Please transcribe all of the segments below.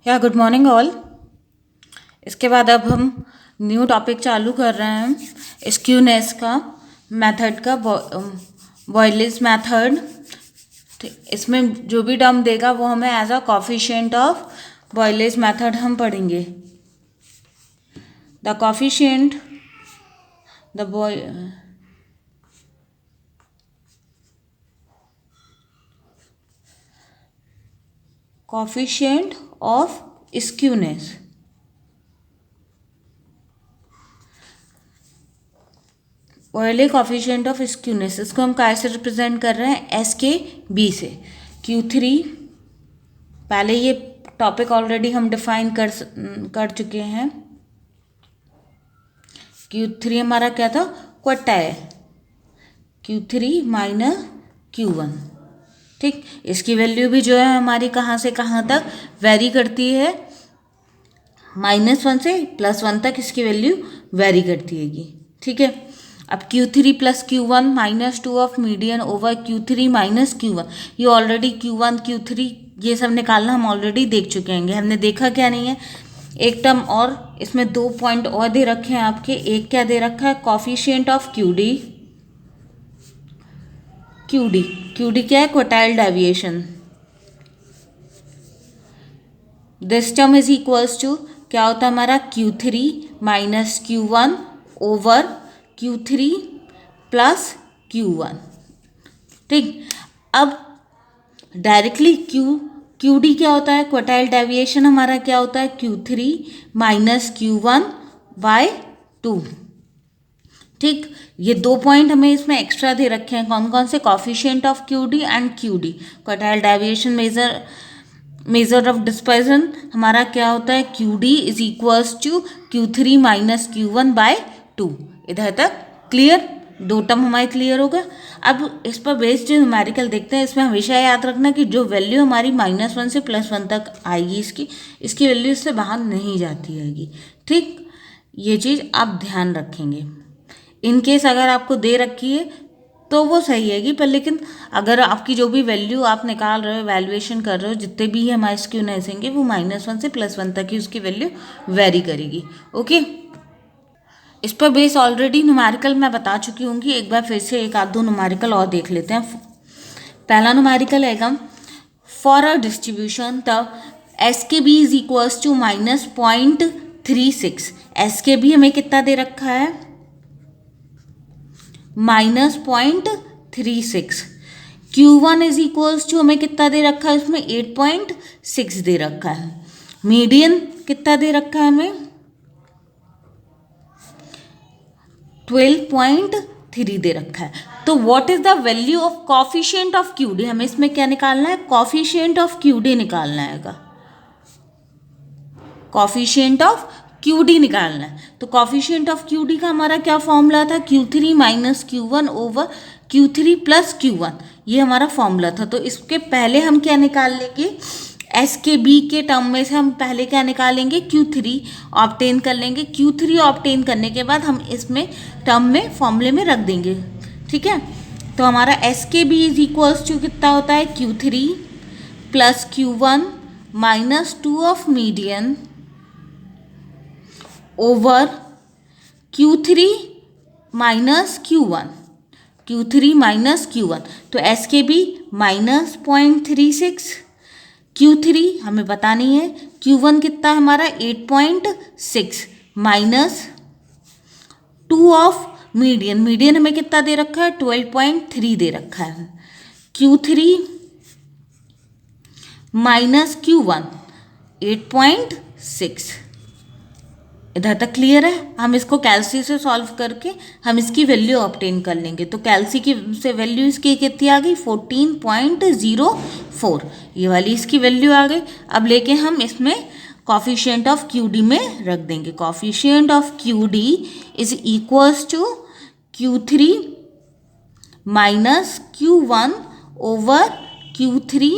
या good morning all. इसके बाद अब हम न्यू टॉपिक चालू कर रहे हैं स्क्यूनेस का मेथड का बॉयलिज मेथड। इसमें जो भी टर्म देगा वो हमें as a coefficient of Bowley's method हम पढ़ेंगे। The coefficient the coefficient of skewness Bowley coefficient of skewness, इसको हम काय से रिप्रेजेंट कर रहे हैं? एस के बी से। Q3 पहले ये टॉपिक ऑलरेडी हम डिफाइन कर चुके हैं। Q3 हमारा क्या था? Quartile Q3 minus Q1। ठीक, इसकी वैल्यू भी जो है हमारी कहाँ से कहाँ तक वेरी करती है? -1 से +1 तक इसकी वैल्यू वेरी करती हैगी। ठीक है, अब Q3 + Q1 -2 of median over Q3 - Q1, ये ऑलरेडी Q1 Q3 ये सब निकालना हम ऑलरेडी देख चुके हैं। हमने देखा क्या नहीं है, एक टर्म और इसमें 2 पॉइंट और दे रखे हैं आपके। एक क्या दे रखा है? कॉफिशिएंट ऑफ QD क्या है? Quartile deviation. This term is equals to क्या होता है हमारा? Q3 - Q1 over Q3 + Q1। ठीक, अब डायरेक्टली QD क्या होता है? क्वार्टाइल डेविएशन हमारा क्या होता है? Q3 - Q1/2। ठीक, ये 2 पॉइंट हमें इसमें एक्स्ट्रा दे रखे हैं। कौन कौन से? Coefficient of QD and QD। Quartile deviation measure of dispersion हमारा क्या होता है? QD is equals to Q3 - Q1/2। इधर तक क्लियर? 2 टर्म हमारे क्लियर होगा। अब इस पर बेस्ड जो न्यूमेरिकल देखते हैं, इसमें हमेशा याद रखना कि जो वैल्यू हमारी -1 से +1 तक आएगी इसकी वैल्यू इससे बाहर नहीं जाती हैगी। ठीक, ये चीज़ आप ध्यान रखेंगे। इन केस अगर आपको दे रखी है तो वो सही हैगी, पर लेकिन अगर आपकी जो भी वैल्यू आप निकाल रहे हो, वैल्यूएशन कर रहे हो, जितने भी हमारे स्क्यूनेस होंगे वो -1 से +1 तक ही उसकी वैल्यू वेरी करेगी। ओके, इस पर बेस ऑलरेडी न्यूमेरिकल मैं बता चुकी हूँ। एक बार फिर से एक आध दो न्यूमेरिकल और देख लेते हैं। पहला न्यूमेरिकल है for a distribution the SKB is equals to -0.36। SKB हमें कितना दे रखा है? -0.36। Q1 इज इक्वल्स टू हमें कितना दे रखा है? इसमें 8.6 दे रखा है। मीडियन कितना दे रखा है हमें? 12.3 दे रखा है। तो what is the value of coefficient of QD? हमें इसमें क्या निकालना है? कॉफिशिएंट ऑफ QD निकालना है। कॉफिशिएंट ऑफ QD निकालना है। तो कॉफिशिएंट ऑफ QD का हमारा क्या फॉर्मूला था? Q3 - Q1 over Q3 + Q1, ये हमारा फॉर्मूला था। तो इसके पहले हम क्या निकाल लेंगे? SKB के टर्म में से हम पहले क्या निकालेंगे? Q3 ऑब्टेन कर लेंगे। Q3 ऑब्टेन करने के बाद हम इसमें टर्म में फॉर्मूले में रख देंगे। ठीक है, तो हमारा SKB इज इक्वल्स टू कितना होता है? Q3 + Q1 -2 of median over Q3 - Q1। तो SKB -0.36, Q3 हमें पता नहीं है, Q1 कितना है हमारा? 8.6 -2 ऑफ मीडियन हमें कितना दे रखा है? 12.3 दे रखा है। Q3 - Q1 8.6। इधर तक क्लियर है? हम इसको कैल्सी से सॉल्व करके हम इसकी वैल्यू ऑब्टेन कर लेंगे। तो कैल्सी की से वैल्यू इसकी कितनी आ गई? 14.04। ये वाली इसकी वैल्यू आ गई। अब लेके हम इसमें कॉफिशिएंट ऑफ QD में रख देंगे। Coefficient of QD is equals to Q3 - Q1 over Q3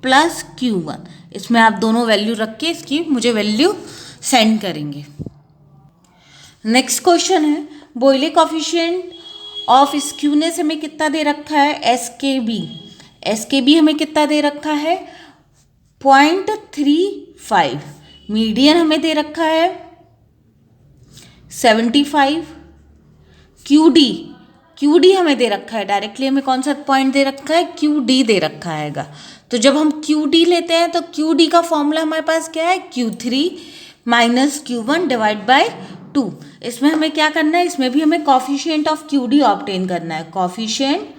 + Q1। इसमें आप दोनों वैल्यू रख के इसकी मुझे वैल्यू सेंड करेंगे। नेक्स्ट क्वेश्चन है बोइले कॉफिशिएंट ऑफ स्क्यूनेस हमें कितना दे रखा है? SKB हमें कितना दे रखा है? 0.3 75, मीडियन हमें दे रखा है 75, क्यू डी हमें दे रखा है, डायरेक्टली हमें कौन सा पॉइंट दे रखा है, क्यू डी दे रखा हैगा। तो जब हम क्यू डी लेते हैं तो क्यू डी का फॉर्मूला हमारे पास क्या है, Q3 minus Q1 divide by 2। इसमें हमें क्या करना है, इसमें भी हमें coefficient of Q D obtain करना है, कॉफिशिएंट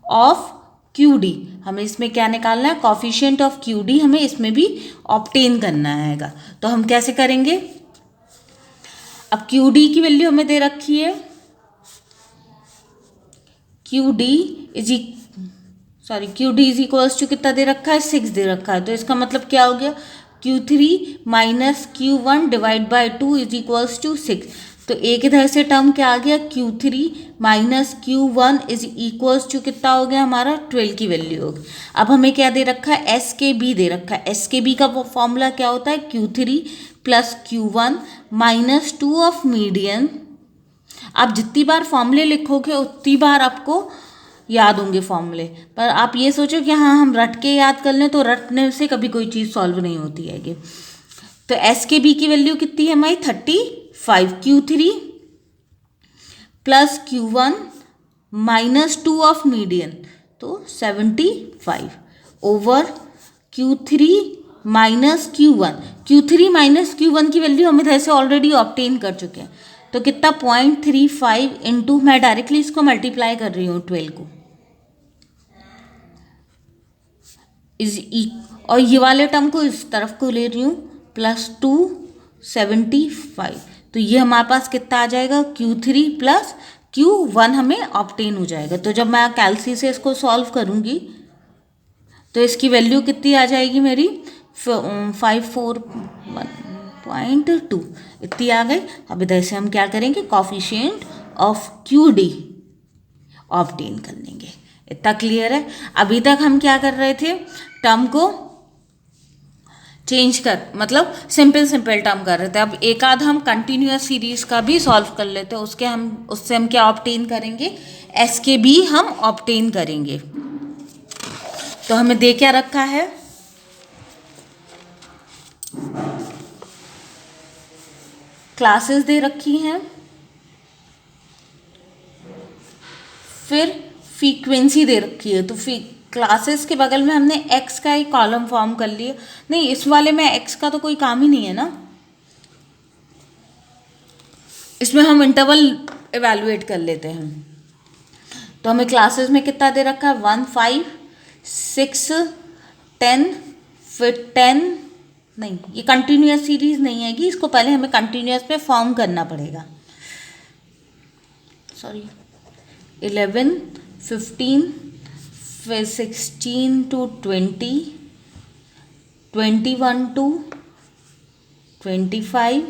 ऑफ क्यू डी हमें इसमें क्या निकालना है, कॉफिशिएंट ऑफ क्यू डी हमें इसमें भी ऑब्टेन करना हैगा। तो हम कैसे करेंगे, अब क्यू डी की वैल्यू हमें दे रखी है, Q D is equals to कितना दे रखा है, 6 दे रखा है। तो इसका मतलब क्या हो गया, Q3 minus Q1 divide by 2 is equals to 6। तो एक इधर से टर्म क्या आ गया, Q3 minus Q1 is equals to कितना हो गया हमारा, 12 की वैल्यू होगी। अब हमें क्या दे रखा है, SKB दे रखा है। SKB का फॉर्मूला क्या होता है, Q3 plus Q1 minus 2 of median. आप जितनी बार फॉर्मूले लिखोगे उतनी बार आपको याद होंगे फॉर्मूले, पर आप ये सोचो कि हाँ हम रट के याद कर लें, तो रटने से कभी कोई चीज़ सॉल्व नहीं होती है। तो एस के बी की वैल्यू कितनी है हमारी, 35, Q3 plus Q1 minus 2 of median, तो 75 over Q3 minus Q1 minus Q1 की वैल्यू हम इधर से ऑलरेडी ऑब्टेन कर चुके हैं। तो कितना 0.35 इंटू, मैं डायरेक्टली इसको मल्टीप्लाई कर रही हूँ 12 को, और ये वाले टर्म को इस तरफ को ले रही हूँ, प्लस 275। तो ये हमारे पास कितना आ जाएगा, Q3 प्लस Q1 हमें ऑब्टेन हो जाएगा। तो जब मैं कैलसी से इसको सॉल्व करूँगी तो इसकी वैल्यू कितनी आ जाएगी मेरी, 541.2 इतनी आ गई। अब इधर से हम क्या करेंगे, coefficient of Q D obtain कर लेंगे। इतना क्लियर है। अभी तक हम क्या कर रहे थे, टर्म को चेंज कर, मतलब सिंपल टर्म कर रहे थे। अब एक आध हम कंटिन्यूअस सीरीज का भी सॉल्व कर लेते हैं, उससे हम क्या ऑब्टेन करेंगे, एस के बी हम ऑब्टेन करेंगे। तो हमें दे क्या रखा है, क्लासेस दे रखी हैं, फिर फ्रीक्वेंसी दे रखी है। तो क्लासेस के बगल में हमने एक्स का एक कॉलम फॉर्म कर लिया। नहीं, इस वाले में एक्स का तो कोई काम ही नहीं है ना, इसमें हम इंटरवल एवेलुएट कर लेते हैं। तो हमें क्लासेस में कितना दे रखा है, 1, 5, 6, 10, फिर 10, नहीं ये कंटिन्यूअस सीरीज नहीं है कि इसको पहले हमें कंटिन्यूअस पे फॉर्म करना पड़ेगा, सॉरी 11, 15, फिर 16 to 20, 21 to 25,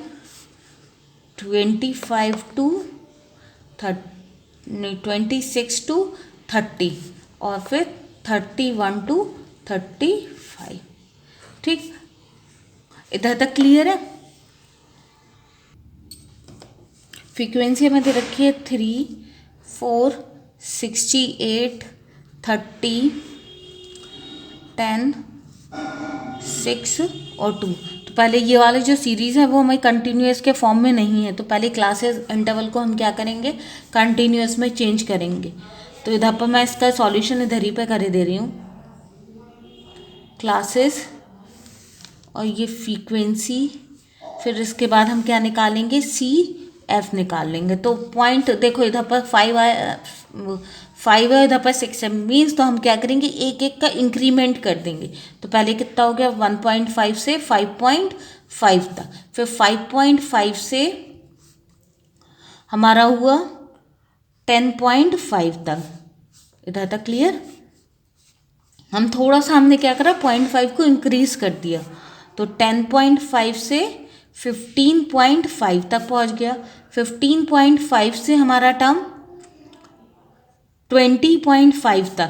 25 to 26 to 30 और फिर 31 to 35। ठीक, इधर तक क्लियर है। फ्रीक्वेंसी हमें दे रखी है 3, 4, 68, 30, 10, 6 और 2। तो पहले ये वाले जो सीरीज़ है वो हमें कंटिन्यूअस के फॉर्म में नहीं है, तो पहले क्लासेस इंटरवल को हम क्या करेंगे, कंटिन्यूअस में चेंज करेंगे। तो इधर पर मैं इसका सॉल्यूशन इधर ही पे कर दे रही हूँ, क्लासेस और ये फ्रीक्वेंसी, फिर इसके बाद हम क्या निकालेंगे, सी एफ निकाल लेंगे। तो पॉइंट देखो, इधर पर 5 है, इधर पर 6 है, मीन्स तो हम क्या करेंगे, एक एक का इंक्रीमेंट कर देंगे। तो पहले कितना हो गया, 1.5 से 5.5 तक, फिर 5.5 से हमारा हुआ 10.5 तक। इधर तक क्लियर। हम थोड़ा सा हमने क्या करा, 0.5 को इंक्रीज कर दिया, तो 10.5 से 15.5 तक पहुंच गया। 15.5 से हमारा टर्म 20.5 तक,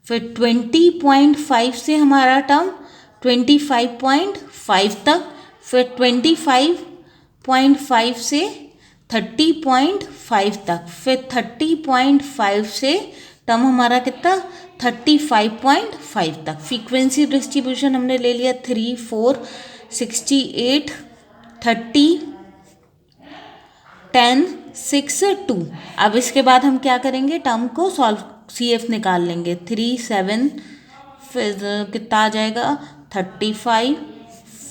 फिर 20.5 से हमारा टर्म 25.5 तक, फिर 25.5 से 30.5 तक, फिर 30.5 से टर्म हमारा कितना, 35.5 तक। फ्रीक्वेंसी डिस्ट्रीब्यूशन हमने ले लिया 3, 4, 68, 30, 10, 6, 2। अब इसके बाद हम क्या करेंगे, टर्म को सॉल्व CF निकाल लेंगे। 3, 7, फिर कितना आ जाएगा 35,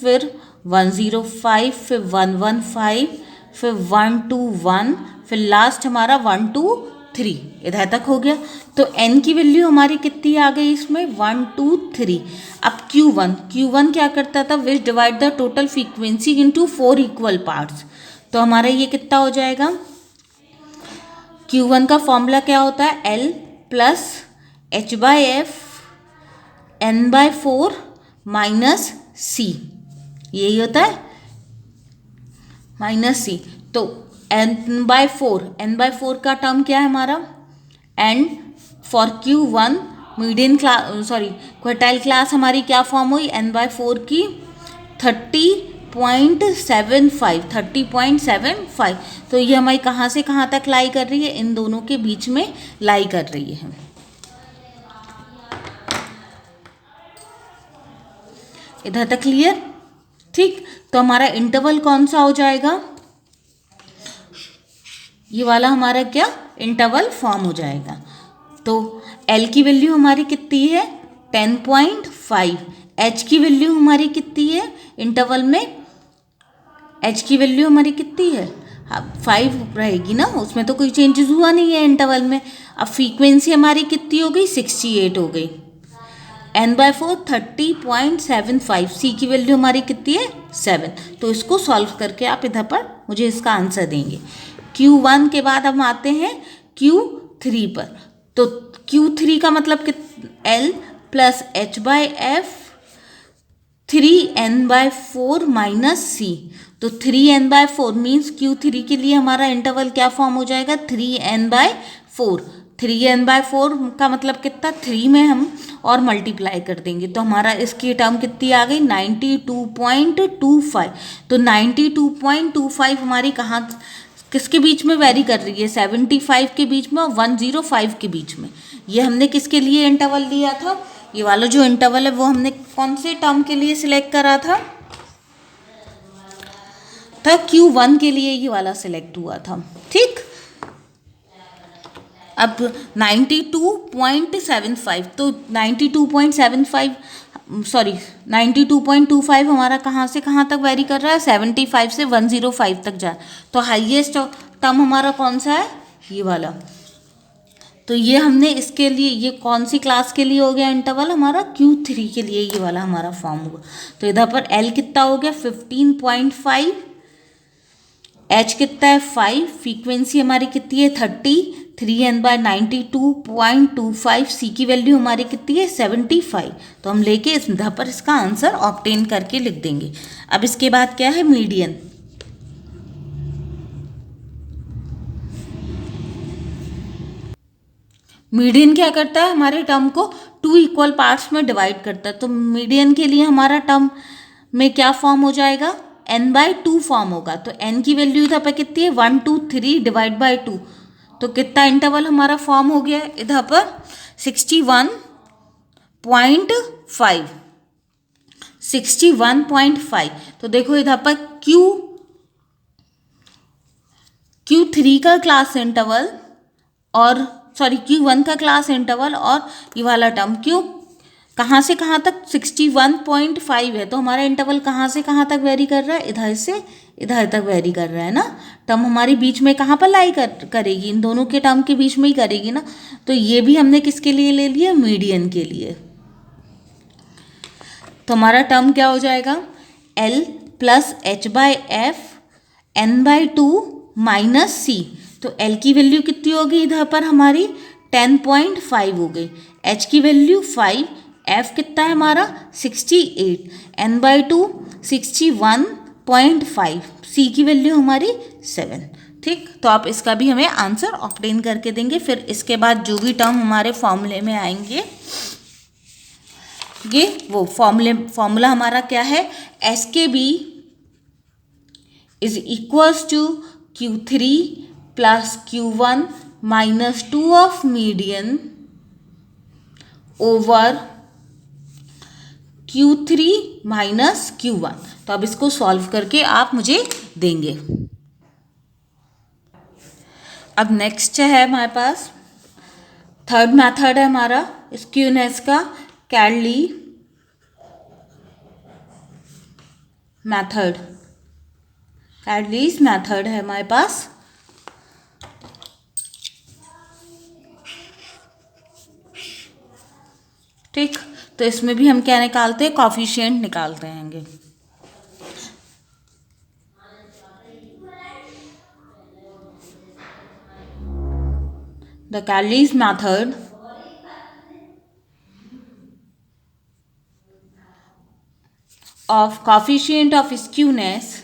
फिर 105, फिर 115, फिर 121, फिर लास्ट हमारा 123 इधर तक हो गया। तो n की वैल्यू हमारी कितनी आ गई इसमें 1, 2, 3। अब Q1 क्या करता था, विच divide the total frequency into 4 equal parts. तो हमारा ये कितना हो जाएगा, Q1 का फॉर्मूला क्या होता है, L plus H/F N/4 minus C, यही होता है माइनस C। तो N/4 का टर्म क्या है हमारा, and for Q1 median class quartile class हमारी क्या फॉर्म हुई, N/4 की 30.75। तो ये हमारी कहाँ से कहाँ तक लाई कर रही है, इन दोनों के बीच में लाई कर रही है। इधर तक क्लियर, ठीक। तो हमारा इंटरवल कौन सा हो जाएगा, ये वाला हमारा क्या इंटरवल फॉर्म हो जाएगा। तो L की वैल्यू हमारी कितनी है 10.5, H की वैल्यू हमारी कितनी है इंटरवल में, H की वैल्यु हमारी कितनी है, अब 5 रहेगी ना, उसमें तो कोई चेंजेस हुआ नहीं है इंटरवल में। अब फ्रीक्वेंसी हमारी कितनी हो गई 68 हो गई, N/4 30.75, C की वैल्यू हमारी कितनी है 7। तो इसको सॉल्व करके आप इधर पर मुझे इसका आंसर देंगे। Q1 के बाद हम आते हैं Q3 पर। तो Q3 का मतलब L plus H/F 3n/4 minus C। तो 3n/4 मीन्स Q3 के लिए हमारा इंटरवल क्या फॉर्म हो जाएगा 3n/4। 3n/4 का मतलब कितना, 3 में हम और मल्टीप्लाई कर देंगे तो हमारा इसकी टर्म कितनी आ गई 92.25। तो 92.25 हमारी कहाँ किसके बीच में वेरी कर रही है, 75 के बीच में और 105 के बीच में। ये हमने किसके लिए इंटरवल लिया था, ये वाला जो इंटरवल है वो हमने कौन से टर्म के लिए सिलेक्ट करा था Q1 के लिए ये वाला सिलेक्ट हुआ था, ठीक। अब 92.75, तो 92.25 हमारा कहाँ से कहाँ तक वेरी कर रहा है, 75 से 105 तक जा। तो हाईएस्ट टर्म हमारा कौन सा है, ये वाला। तो ये हमने इसके लिए, ये कौन सी क्लास के लिए हो गया इंटरवल हमारा, Q3 के लिए ये वाला हमारा फॉर्म होगा। तो इधर पर L कितना हो गया 15.5, H कितना है 5, फ्रीक्वेंसी हमारी कितनी है 30, 3n/92.25, C की वैल्यू हमारी कितनी है 75। तो हम लेके इधर पर इसका आंसर ऑब्टेन करके लिख देंगे। अब इसके बाद क्या है मीडियन। मीडियन क्या करता है, हमारे टर्म को 2 इक्वल पार्ट्स में डिवाइड करता है। तो मीडियन के लिए हमारा टर्म में क्या फॉर्म हो जाएगा, n/2 फॉर्म होगा। तो n की वैल्यू इधर पर कितनी है 1, 2, 3 डिवाइड बाई 2। तो कितना इंटरवल हमारा फॉर्म हो गया इधर पर 61.5। तो देखो इधर पर Q3 का क्लास इंटरवल और Q1 का क्लास इंटरवल और ये वाला टर्म क्यों कहाँ से कहाँ तक 61.5 है। तो हमारा इंटरवल कहाँ से कहाँ तक वेरी कर रहा है, इधर से इधर तक वेरी कर रहा है ना। टर्म हमारी बीच में कहाँ पर लाई करेगी, इन दोनों के टर्म के बीच में ही करेगी ना। तो ये भी हमने किसके लिए ले लिया, मीडियन के लिए। तो हमारा टर्म क्या हो जाएगा L plus H/F N/2 minus C। तो L की वैल्यू कितनी होगी इधर पर हमारी 10.5 हो गई, H की वैल्यू 5, F कितना है हमारा 68, N/2 61.5, C की वैल्यू हमारी 7, ठीक। तो आप इसका भी हमें आंसर ऑब्टेन करके देंगे। फिर इसके बाद जो भी टर्म हमारे फॉर्मूले में आएंगे, ये वो फॉर्मूला हमारा क्या है, SKB is equals to Q3 plus Q1 minus 2 of median over Q3 minus Q1। तो अब इसको सॉल्व करके आप मुझे देंगे। अब नेक्स्ट है हमारे पास थर्ड मेथड है हमारा स्क्यूनेस का, कैडली मेथड। कैडलीज मेथड है हमारे पास। ठीक, तो इसमें भी हम क्या निकालते हैं, कॉफिशिएंट निकालते हैं। The Kelly's method of coefficient of skewness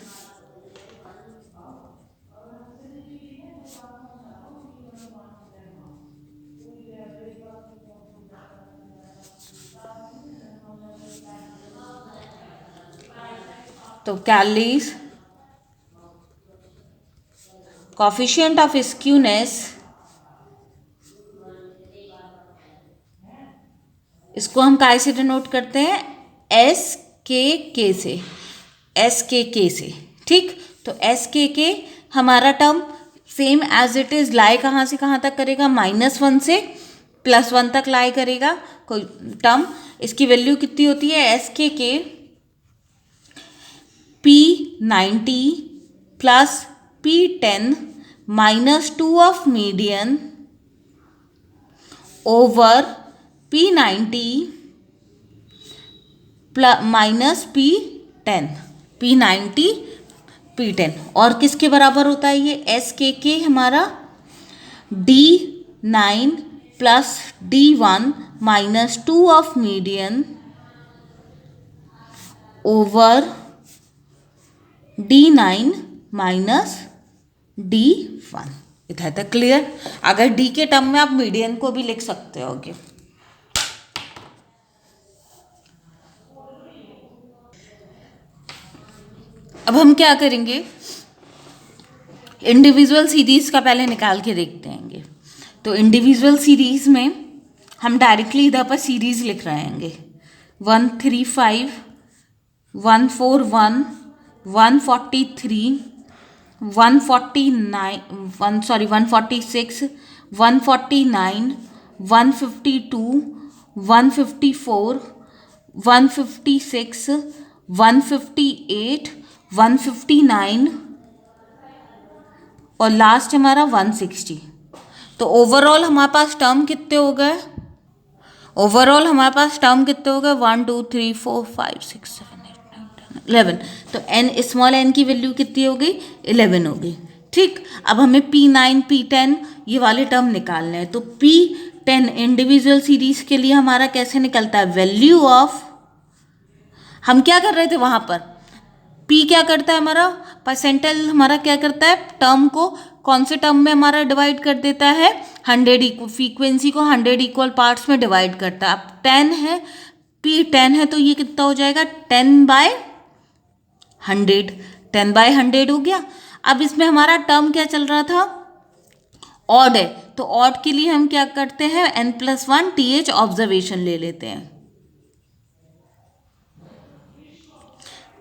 तो कैडलीज coefficient of skewness, इसको हम काय से डिनोट करते हैं, एस के से, एस के से। ठीक, तो एस के हमारा term same as it is लाई कहाँ से कहाँ तक करेगा, -1 से +1 तक लाई करेगा कोई टर्म। इसकी वैल्यू कितनी होती है, एस के P90 plus P10 -2 of median over P90 minus P10, P90 P10। और किसके बराबर होता है ये, एस के हमारा D9 plus D1 -2 of median over D9 minus D1। इधर तक क्लियर। अगर D के टर्म में आप मीडियन को भी लिख सकते होगे। अब हम क्या करेंगे, इंडिविजुअल सीरीज का पहले निकाल के देखते हैं। तो इंडिविजुअल सीरीज में हम डायरेक्टली इधर पर सीरीज लिख रहे हैं, 135 141 143 146 149 152 154 156 158 159 और लास्ट हमारा 160। तो ओवरऑल हमारे पास टर्म कितने हो गए, 1 2 3 4 5 6 7 8 9 10 11। तो स्मॉल n की वैल्यू कितनी हो गई, 11 हो गई। ठीक, अब हमें P9 P10 ये वाले टर्म निकालने हैं। तो P10 इंडिविजुअल सीरीज के लिए हमारा कैसे निकलता है, वैल्यू ऑफ, हम क्या कर रहे थे वहां पर, P क्या करता है हमारा, परसेंटाइल हमारा क्या करता है, टर्म को कौन से टर्म में हमारा डिवाइड कर देता है, 100 फ्रीक्वेंसी को 100 इक्वल पार्ट्स में डिवाइड करता है। अब 10 है, P10 है, तो ये कितना हो जाएगा, 10/100, 10/100 हो गया। अब इसमें हमारा टर्म क्या चल रहा था, ऑड है, तो ऑड के लिए हम क्या करते हैं, n+1 TH ऑब्जर्वेशन ले लेते हैं।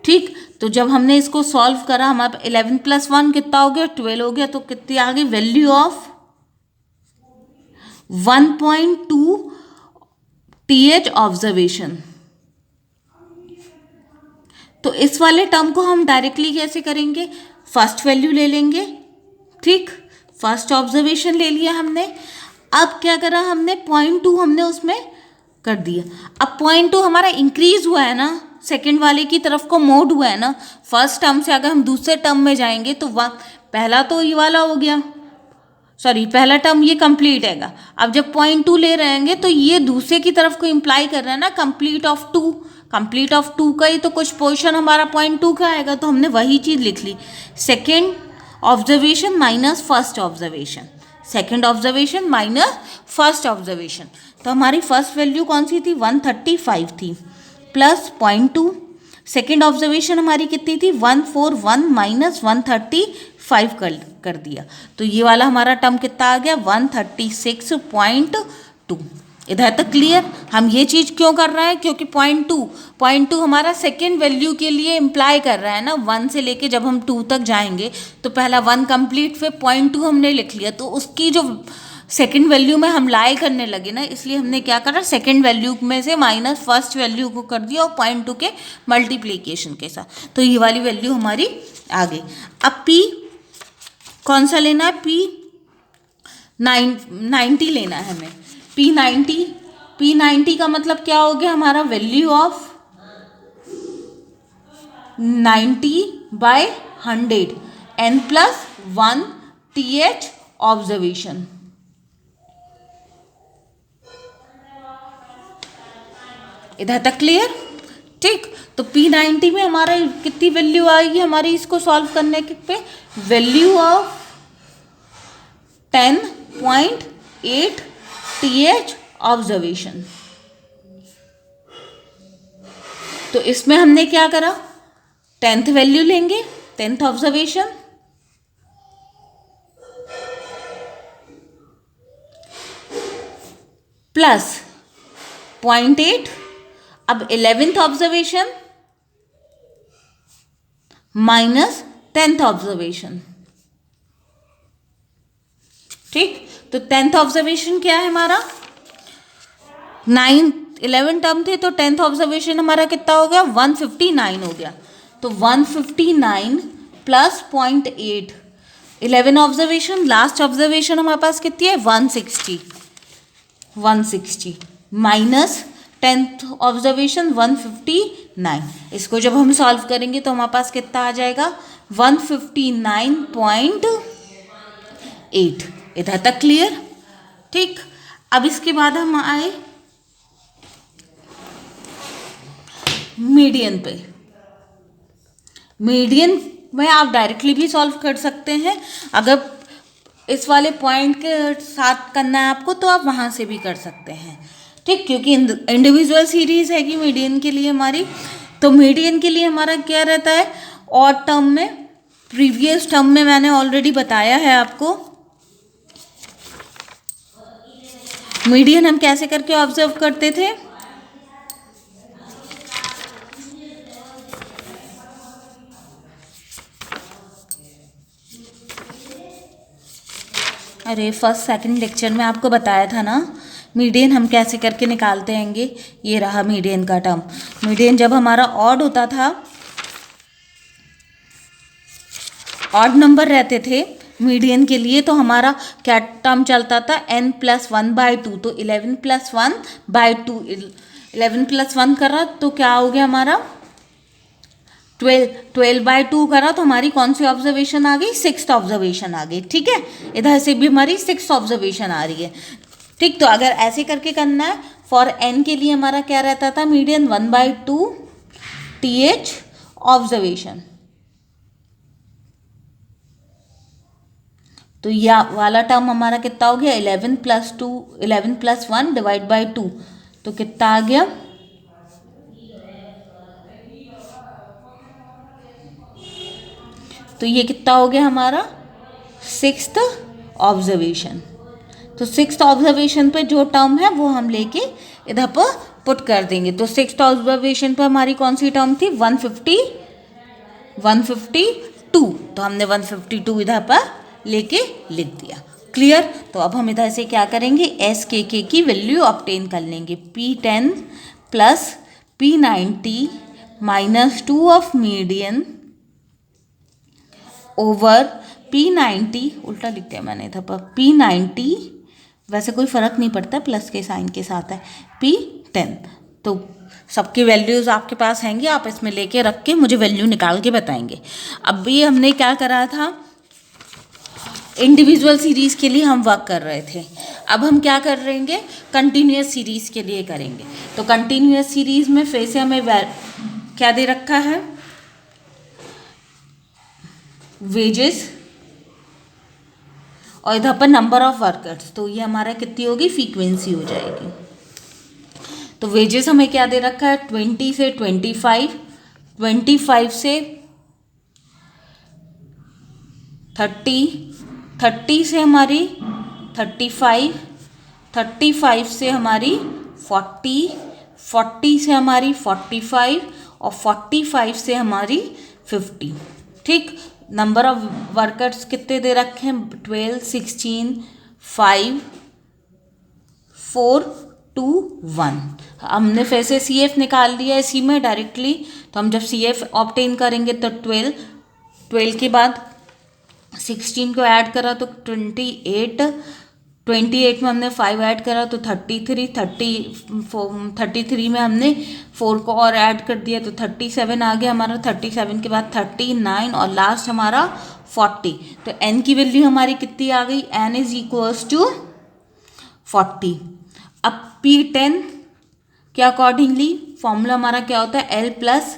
ठीक, तो जब हमने इसको सॉल्व करा, हमारा 11 + 1 कितना हो गया, 12 हो गया। तो कितनी आ गई, वैल्यू ऑफ 1.2 TH ऑब्जर्वेशन। तो इस वाले टर्म को हम डायरेक्टली कैसे करेंगे, फर्स्ट वैल्यू ले लेंगे। ठीक, फर्स्ट ऑब्जर्वेशन ले लिया हमने। अब क्या करा हमने, 0.2 हमने उसमें कर दिया। अब 0.2 हमारा इंक्रीज हुआ है ना, सेकंड वाले की तरफ को मोड हुआ है ना। फर्स्ट टर्म से अगर हम दूसरे टर्म में जाएंगे तो पहला तो ये वाला हो गया, सॉरी पहला टर्म ये कंप्लीट हैगा। अब जब 0.2 ले रहेंगे तो ये दूसरे की तरफ को इम्प्लाई कर रहा है ना, कंप्लीट ऑफ 2, कंप्लीट ऑफ 2 का ही तो कुछ पोर्शन हमारा 0.2 का आएगा। तो हमने वही चीज़ लिख ली, second observation minus first observation, second observation minus first observation. तो हमारी फर्स्ट वैल्यू कौन सी थी, 135 थी, प्लस 0.2। सेकेंड ऑब्जर्वेशन हमारी कितनी थी, 141 माइनस 135 कर दिया। तो ये वाला हमारा टर्म कितना आ गया, 136.2। इधर तक क्लियर? हम ये चीज़ क्यों कर रहे हैं? क्योंकि पॉइंट टू हमारा सेकेंड वैल्यू के लिए इम्प्लाई कर रहा है ना, 1 से लेके जब हम 2 तक जाएंगे तो पहला 1 कंप्लीट, फिर पॉइंट 2 हमने लिख लिया, तो उसकी जो सेकेंड वैल्यू में हम लाई करने लगे ना, इसलिए हमने क्या करा, सेकेंड वैल्यू में से माइनस फर्स्ट वैल्यू को कर दिया और पॉइंट 2 के मल्टीप्लीकेशन के साथ, तो ये वाली वैल्यू हमारी आ गई। अब P कौन सा लेना है? P 90 लेना है हमें। P90 का मतलब क्या हो गया हमारा? Value of 90/100 n+1 TH observation. इधर तक क्लियर? ठीक, तो P90 में हमारा कितनी वैल्यू आएगी हमारी इसको सॉल्व करने के पे? Value of 10.8 TH observation. तो इसमें हमने क्या करा, 10th वैल्यू लेंगे, 10th ऑब्जर्वेशन प्लस 0.8, अब 11th observation minus 10th observation. ठीक, तो 10th ऑब्जर्वेशन क्या है हमारा? 11 टर्म थे, तो 10th ऑब्जर्वेशन हमारा कितना हो गया? 159 हो गया। तो 159 प्लस 0.8, 11 ऑब्जर्वेशन, लास्ट ऑब्जर्वेशन हमारे पास कितनी है? 160 माइनस 10th ऑब्जर्वेशन 159। इसको जब हम सॉल्व करेंगे तो हमारे पास कितना आ जाएगा? 159.8। इधर तक क्लियर? ठीक, अब इसके बाद हम आए मीडियन पे। मीडियन में आप डायरेक्टली भी सॉल्व कर सकते हैं, अगर इस वाले पॉइंट के साथ करना है आपको तो आप वहाँ से भी कर सकते हैं। ठीक, क्योंकि इंडिविजुअल सीरीज है कि मीडियन के लिए हमारी, तो मीडियन के लिए हमारा क्या रहता है? ऑड टर्म में, प्रीवियस टर्म में मैंने ऑलरेडी बताया है आपको। मीडियन हम कैसे करके ऑब्जर्व करते थे? अरे फर्स्ट सेकंड लेक्चर में आपको बताया था ना, मीडियन हम कैसे करके निकालते हैंगे। ये रहा मीडियन का टर्म। मीडियन जब हमारा ऑड होता था, ऑड नंबर रहते थे मीडियन के लिए, तो हमारा क्या टर्म चलता था? n+1/2, तो 11+1/2, 11+1 करा तो क्या हो गया हमारा? 12/2 करा तो हमारी कौन सी ऑब्जर्वेशन आ गई? 6th ऑब्जर्वेशन आ गई। ठीक है, इधर से भी हमारी 6th ऑब्जर्वेशन आ रही है। ठीक, तो अगर ऐसे करके करना है, फॉर n के लिए हमारा क्या रहता था? Median 1/2 TH observation. तो यह वाला टर्म हमारा कितना हो गया? 11+1 डिवाइड बाई 2, तो कितना आ गया? तो ये कितना हो गया हमारा? 6th observation. तो 6th ऑब्जर्वेशन पे जो टर्म है वो हम लेके इधर पर पुट कर देंगे। तो 6th ऑब्जर्वेशन पर हमारी कौन सी टर्म थी? 152, तो हमने 152 इधर पर लेके लिख दिया। क्लियर? तो अब हम इधर से क्या करेंगे? एस के की वैल्यू ऑब्टेन कर लेंगे। P10 plus P90 minus 2 of median over P90, उल्टा लिख दिया मैंने इधर पर, P90, वैसे कोई फ़र्क नहीं पड़ता, प्लस के साइन के साथ है, P10। तो सबकी वैल्यूज़ आपके पास हैंगी, आप इसमें लेके रख के मुझे वैल्यू निकाल के बताएंगे। अब भी हमने क्या करा था? इंडिविजुअल सीरीज़ के लिए हम वर्क कर रहे थे। अब हम क्या कर रहेंगे? कंटिन्यूस सीरीज़ के लिए करेंगे। तो कंटिन्यूस सीरीज़ में फिर से हमें क्या दे रखा है? वेजेस, और इधर पर नंबर ऑफ वर्कर्स, तो ये हमारा कितनी होगी? फ्रीक्वेंसी हो जाएगी। तो वेजेस हमें क्या दे रखा है? 20 से 25, 25 से 30, 30 से हमारी 35, 35 से हमारी 40, 40 से हमारी 45 और 45 से हमारी 50। ठीक, नंबर ऑफ वर्कर्स कितने दे रखे हैं? 12, 16, 5, 4, 2, 1। हमने फिर से सी एफ निकाल लिया इसी में डायरेक्टली। तो हम जब सी एफ ऑब्टेन करेंगे तो 12 के बाद 16 को ऐड करा तो 28, 28 में हमने 5 ऐड करा तो 33, 33 में हमने 4 को और ऐड कर दिया तो 37 आ गया हमारा। 37 के बाद 39 और लास्ट हमारा 40। तो n की वैल्यू हमारी कितनी आ गई? n is equals to 40। अब P10 के अकॉर्डिंगली फॉर्मूला हमारा क्या होता है? L plus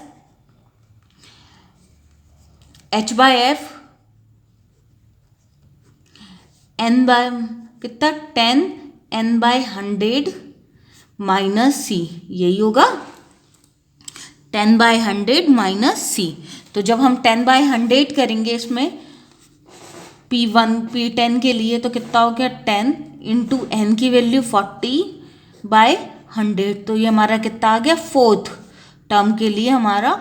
H by F n by कितना? 10 n बाय 100 माइनस सी, यही होगा 10 बाय 100 माइनस सी। तो जब हम 10 बाय 100 करेंगे इसमें P10 के लिए तो कितना हो गया? 10 इंटू n की वैल्यू 40 बाय 100। तो ये हमारा कितना आ गया? फोर्थ टर्म के लिए हमारा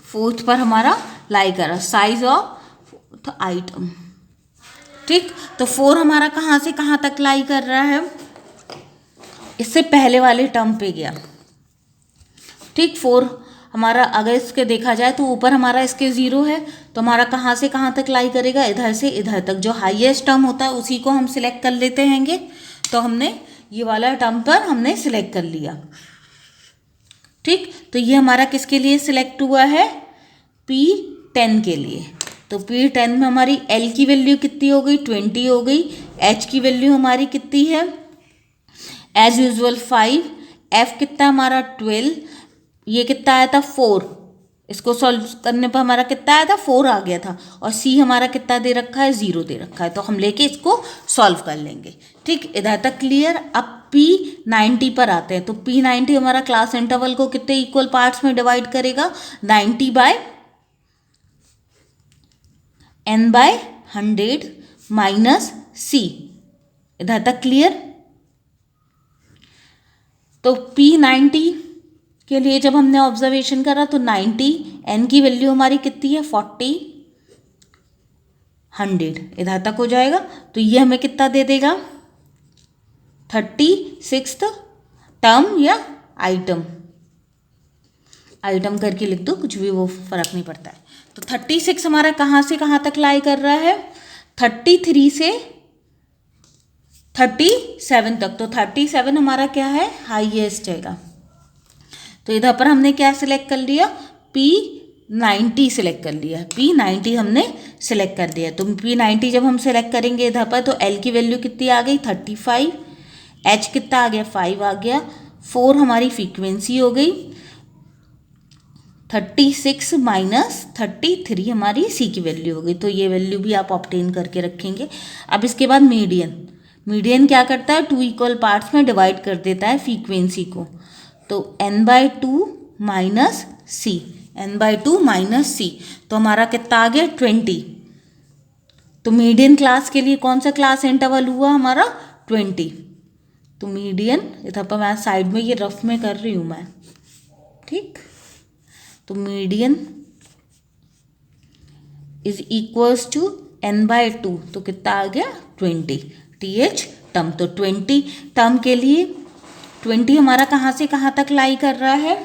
फोर्थ पर हमारा लाई करा साइज ऑफ आइटम। ठीक, तो 4 हमारा कहाँ से कहाँ तक लाई कर रहा है? इससे पहले वाले टर्म पे गया। ठीक, 4 हमारा अगर इसके देखा जाए तो ऊपर हमारा इसके 0 है, तो हमारा कहाँ से कहाँ तक लाई करेगा? इधर से इधर तक। जो हाईएस्ट टर्म होता है उसी को हम सिलेक्ट कर लेते हैंगे। तो हमने ये वाला टर्म पर हमने सिलेक्ट कर लिया। ठीक, तो ये हमारा किसके लिए सिलेक्ट हुआ है? P10 के लिए। तो P10 में हमारी L की वैल्यू कितनी हो गई? 20 हो गई। H की वैल्यू हमारी कितनी है? As usual 5। F कितना हमारा? 12। ये कितना आया था? 4। इसको सॉल्व करने पर हमारा कितना आया था? 4 आ गया था। और C हमारा कितना दे रखा है? 0 दे रखा है। तो हम लेके इसको सॉल्व कर लेंगे। ठीक, इधर तक क्लियर। अब P90 पर आते हैं। तो P90 हमारा क्लास इंटरवल को कितने इक्वल पार्ट्स में डिवाइड करेगा? 90 by n by 100 minus C। इधर तक क्लियर। तो P90 के लिए जब हमने ऑब्जर्वेशन करा तो 90, n की वैल्यू हमारी कितनी है? 40, 100 इधर तक हो जाएगा। तो ये हमें कितना दे देगा? 36 टर्म या आइटम, आइटम करके लिख दो, कुछ भी, वो फर्क नहीं पड़ता है। तो 36 हमारा कहाँ से कहाँ तक लाई कर रहा है? 33 से 37 तक। तो 37 हमारा क्या है? हाईएस्ट जाएगा। तो इधर पर हमने क्या सिलेक्ट कर लिया? P90 सिलेक्ट कर लिया। P90 हमने सिलेक्ट कर दिया। तो P90 जब हम सिलेक्ट करेंगे इधर पर तो L की वैल्यू कितनी आ गई? 35। H कितना आ गया? 5 आ गया। 4 हमारी फ्रीक्वेंसी हो गई। 36 माइनस 33 हमारी C की वैल्यू हो गई। तो ये वैल्यू भी आप ऑब्टेन करके रखेंगे। अब इसके बाद मीडियन। मीडियन क्या करता है? 2 इक्वल पार्ट्स में डिवाइड कर देता है फ्रीक्वेंसी को। तो n/2 minus C, n/2 minus C। तो हमारा कितना आ गया? 20। तो मीडियन क्लास के लिए कौन सा क्लास इंटरवल हुआ हमारा? 20। तो मीडियन, इधर पर मैं साइड में ये रफ में कर रही हूँ मैं। ठीक, तो median is equals to n/2। तो कितना आ गया? 20 TH टर्म। तो 20 टर्म के लिए 20 हमारा कहाँ से कहाँ तक लाई कर रहा है?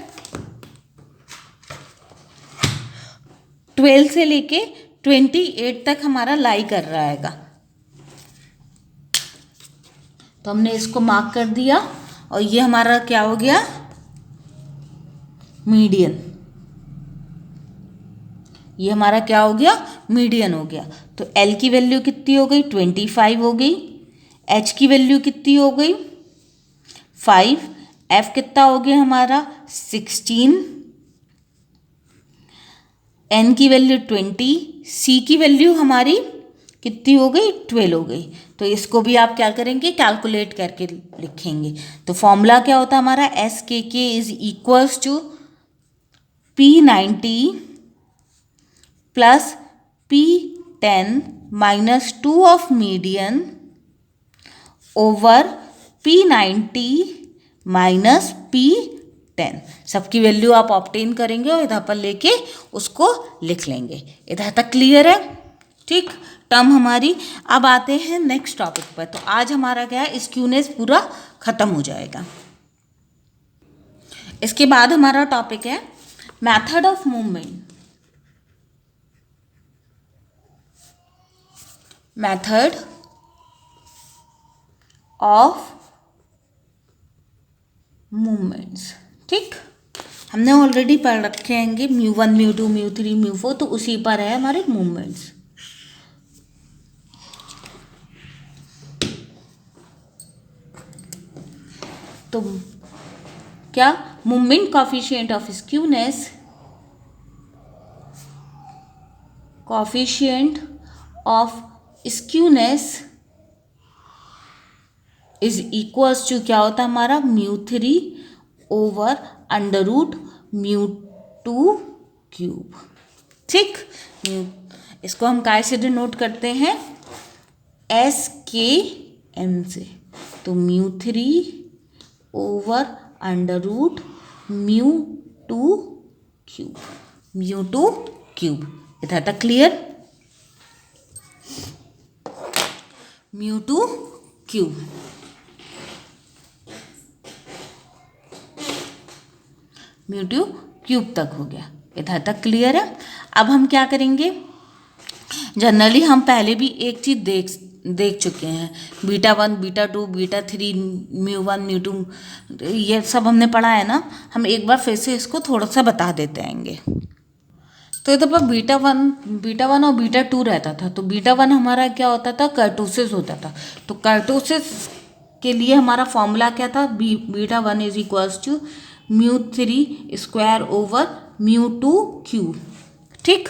12 से लेके 28 तक हमारा लाई कर रहा है। तो हमने इसको मार्क कर दिया और ये हमारा क्या हो गया? मीडियन। ये हमारा क्या हो गया? मीडियन हो गया। तो L की वैल्यू कितनी हो गई? 25 हो गई। H की वैल्यू कितनी हो गई? 5। F कितना हो गया हमारा? 16। N की वैल्यू 20। C की वैल्यू हमारी कितनी हो गई? 12 हो गई। तो इसको भी आप क्या करेंगे? कैलकुलेट करके लिखेंगे। तो फॉर्मूला क्या होता है हमारा? SKK is equals to P90 plus P10 minus 2 of median over P90 minus P10। सबकी वैल्यू आप ऑब्टेन करेंगे और इधर पर लेके उसको लिख लेंगे। इधर तक क्लियर है? ठीक, टर्म हमारी। अब आते हैं नेक्स्ट टॉपिक पर। तो आज हमारा क्या है, स्क्यूनेस पूरा खत्म हो जाएगा। इसके बाद हमारा टॉपिक है method of movement. Method of movements. ठीक, हमने ऑलरेडी पढ़ रखे हैंगे μ1 μ2 μ3 μ4, तो उसी पर है हमारे मूवमेंट्स। तो क्या movement coefficient of skewness, coefficient of skewness is equals to क्या होता है हमारा μ3 ओवर अंडर रूट μ2 क्यूब। ठीक, इसको हम काय से डिनोट करते हैं, SKM से। तो μ3 ओवर अंडर रूट μ2 क्यूब। इधर तक क्लियर? μ2 क्यूब। μ2 क्यूब तक हो गया। इधर तक क्लियर है? अब हम क्या करेंगे, जनरली हम पहले भी एक चीज़ देख चुके हैं, β1 β2 β3 μ1 μ2, ये सब हमने पढ़ा है ना। हम एक बार फिर से इसको थोड़ा सा बता देते आएंगे। तो इधर पर बीटा वन और β2 रहता था। तो β1 हमारा क्या होता था, कर्टोसिस होता था। तो कर्टोसिस के लिए हमारा फॉर्मूला क्या था, β1 is equals to μ3 square over μ2 cube. ठीक,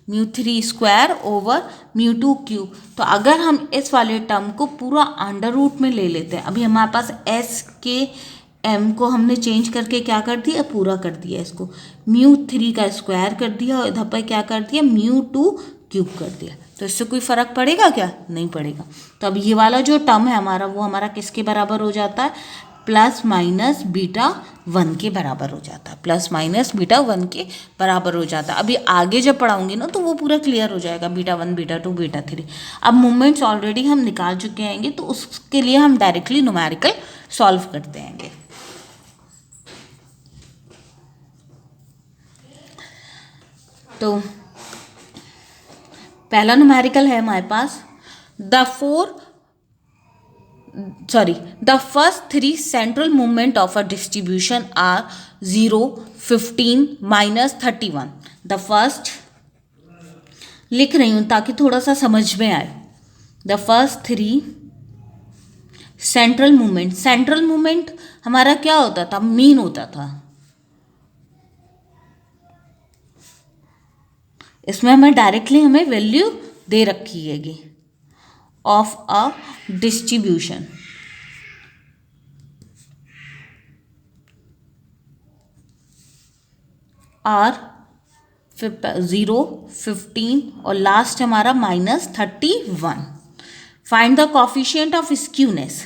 μ3 स्क्वायर ओवर μ2 क्यूब। तो अगर हम इस वाले टर्म को पूरा अंडर रूट में ले लेते हैं, अभी हमारे पास SKM को हमने चेंज करके क्या कर दिया, पूरा कर दिया, इसको μ3 का स्क्वायर कर दिया और इधर पर क्या कर दिया, μ2 क्यूब कर दिया। तो इससे कोई फ़र्क पड़ेगा क्या? नहीं पड़ेगा। तो अब ये वाला जो टर्म है हमारा, वो हमारा किसके बराबर हो जाता है, प्लस माइनस β1 के बराबर हो जाता है। प्लस माइनस β1 के बराबर हो जाता है। अभी आगे जब पढ़ाऊंगी ना तो वो पूरा क्लियर हो जाएगा, β1 β2 β3। अब मूवमेंट्स ऑलरेडी हम निकाल चुके हैंगे, तो उसके लिए हम डायरेक्टली न्यूमेरिकल सॉल्व करते हैंगे। तो पहला न्यूमेरिकल है हमारे पास, the first three central movement of a distribution are 0, 15, minus 31. The first लिख रही हूँ ताकि थोड़ा सा समझ में आए। The first three central movement हमारा क्या होता था, मीन होता था। इसमें हमें डायरेक्टली वैल्यू दे रखी हैगी ऑफ अ डिस्ट्रीब्यूशन। आर 0, 15 और लास्ट हमारा minus 31। Find the coefficient of skewness.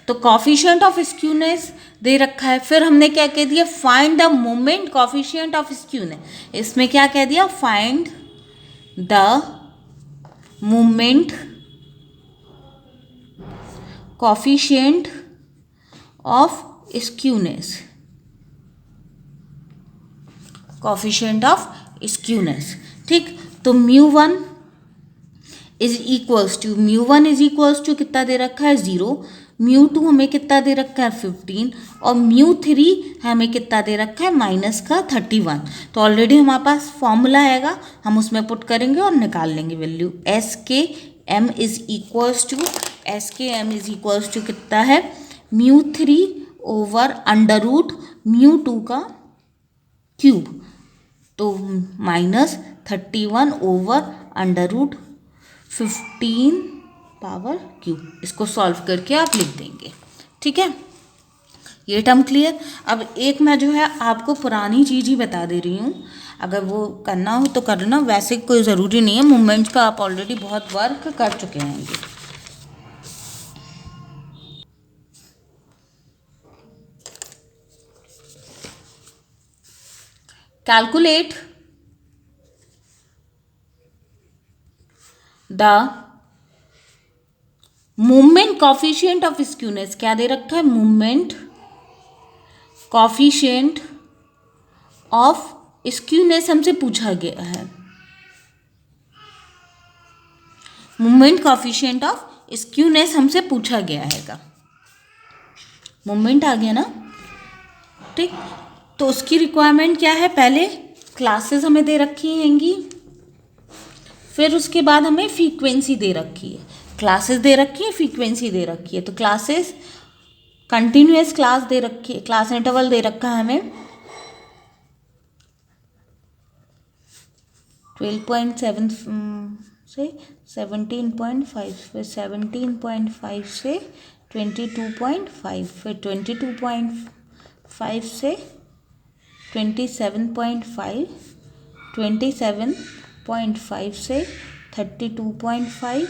तो कॉफिशिएंट ऑफ स्क्यूनेस दे रखा है। फिर हमने क्या कह दिया, find the moment coefficient of skewness. इसमें क्या कह दिया, find the moment coefficient of skewness. ठीक, तो μ1 इज इक्वल्स टू कितना दे रखा है, 0। μ2 हमें कितना दे रखा है, 15। और μ3 हमें कितना दे रखा है, माइनस का 31। तो ऑलरेडी हमारे पास फॉर्मूला आएगा, हम उसमें पुट करेंगे और निकाल लेंगे value. SKM is equals to कितना है, μ3 ओवर अंडर रूट μ2 का क्यूब। तो minus 31 over under root 15 power cube. इसको सॉल्व करके आप लिख देंगे। ठीक है, ये टर्म क्लियर। अब एक मैं जो है आपको पुरानी चीज़ ही बता दे रही हूँ, अगर वो करना हो तो करना, वैसे कोई ज़रूरी नहीं है, मूवमेंट्स का आप ऑलरेडी बहुत वर्क कर चुके हैं। Calculate the movement coefficient of skewness, क्या दे रखा है, मूवमेंट कॉफिशिएंट ऑफ स्क्यूनेस हमसे पूछा गया है, मूवमेंट कॉफिशिएंट ऑफ स्क्यूनेस हमसे पूछा गया है। मूवमेंट आ गया ना, ठीक। तो उसकी रिक्वायरमेंट क्या है, पहले क्लासेस हमें दे रखी हैंगी, फिर उसके बाद हमें फ्रीक्वेंसी दे रखी है, क्लासेस दे रखी है, फ्रीक्वेंसी दे रखी है। तो क्लासेस कंटिन्यूअस क्लास दे रखी है, क्लास इंटरवल दे रखा है हमें 12.7 से 17.5, फिर 17.5 से 22.5, फिर 22.5 से 27.5, 27.5 से 32.5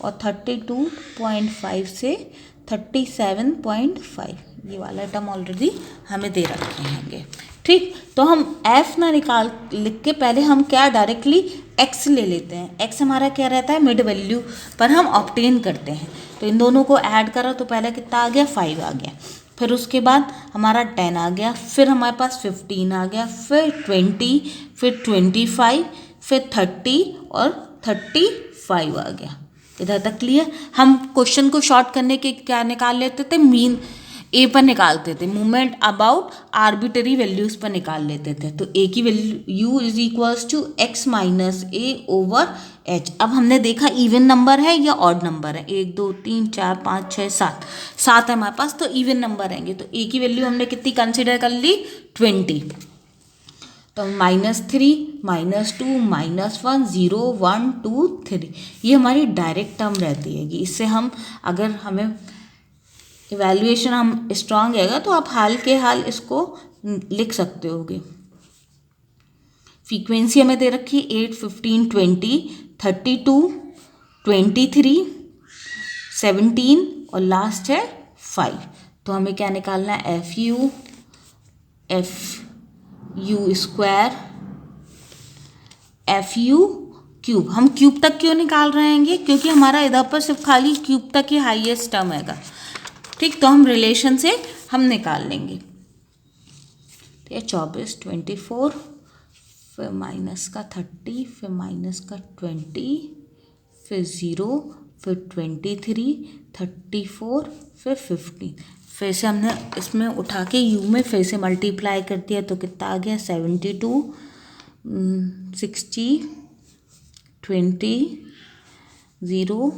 और 32.5 से 37.5। ये वाला टर्म ऑलरेडी हमें दे रखे हैं, ठीक। तो हम f ना लिख के पहले हम क्या डायरेक्टली x ले लेते हैं। x हमारा क्या रहता है, मिड वैल्यू पर हम ऑब्टेन करते हैं। तो इन दोनों को ऐड करो तो पहले कितना आ गया, 5 आ गया, फिर उसके बाद हमारा 10 आ गया, फिर हमारे पास 15 आ गया, फिर 20, फिर 25, फिर 30 और 35 आ गया। इधर तक क्लियर। हम क्वेश्चन को शॉर्ट करने के क्या निकाल लेते थे, मीन ए पर निकालते थे, मूवमेंट अबाउट आर्बिटरी वैल्यूज पर निकाल लेते थे। तो ए की value U is equals to X minus A over H. अब हमने देखा इवन नंबर है या ऑड नंबर है, 1 2 3 4 5 6 7, 7 है हमारे पास, तो इवन नंबर रहेंगे। तो ए की वैल्यू हमने कितनी कंसिडर कर ली, 20। तो -3, -2, -1, 0 1 2 3, ये हमारी डायरेक्ट टर्म रहती है। इससे हम अगर हमें इवैल्यूएशन हम स्ट्रांग रहेगा तो आप हाल के हाल इसको लिख सकते होगे। फ्रीक्वेंसी हमें दे रखी 8, 15, 20, 32, 23, 17 और लास्ट है 5। तो हमें क्या निकालना है, FU स्क्वायर, FU क्यूब। हम क्यूब तक क्यों निकाल रहे हैं, क्योंकि हमारा इधर पर सिर्फ खाली क्यूब तक ही हाईएस्ट टर्म हैगा, ठीक। तो हम रिलेशन से हम निकाल लेंगे। तो 24, 24, फिर माइनस का 30, फिर माइनस का 20, फिर 0, फिर 23, 34, फिर 15। फिर से हमने इसमें उठा के यू में फिर से मल्टीप्लाई कर दिया तो कितना आ गया, 72, 60, 20, 0,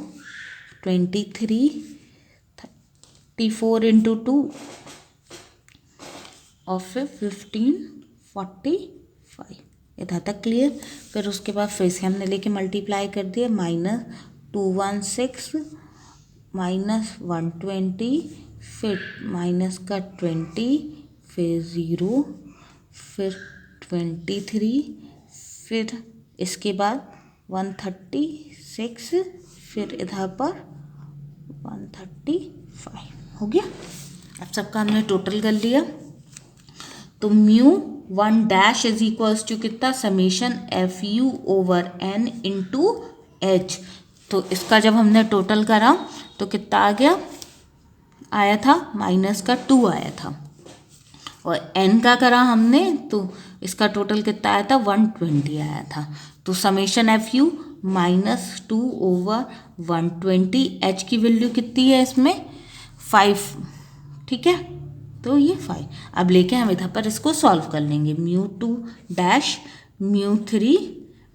23, 34 इंटू 2 और फिर 15, 45। इधर तक क्लियर। फिर उसके बाद फिर से हमने लेके मल्टीप्लाई कर दिया, -216, -120, फिर माइनस का 20, फिर 0, फिर 23, फिर इसके बाद 136, फिर इधर पर 135 हो गया। अब सबका हमने टोटल कर लिया। तो μ1 इज इक्वल्स टू कितना, summation FU over N into H। तो इसका जब हमने टोटल करा तो कितना आ गया, आया था -2 आया था, और N का करा हमने तो इसका टोटल कितना आया था, 120 आया था। तो समेशन FU -2 ओवर 120, H की वैल्यू कितनी है इसमें, 5, ठीक है। तो ये 5 अब लेके हम इधर पर इसको सॉल्व कर लेंगे। μ2 डैश μ3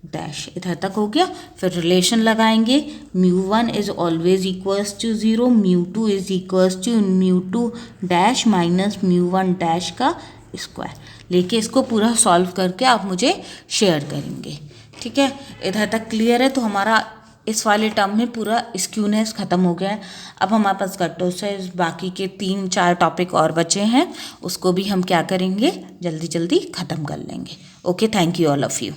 डैश, इधर तक हो गया। फिर रिलेशन लगाएंगे, μ1 is always equals to 0, μ2 is equals to μ2 dash minus μ1 dash का स्क्वायर। लेके इसको पूरा सॉल्व करके आप मुझे शेयर करेंगे, ठीक है। इधर तक क्लियर है। तो हमारा इस वाले टर्म में पूरा स्क्यूनेस ख़त्म हो गया है। अब हमारे पास कर्टोसिस बाकी के 3-4 टॉपिक और बचे हैं, उसको भी हम क्या करेंगे, जल्दी जल्दी ख़त्म कर लेंगे। Okay, thank you all of you.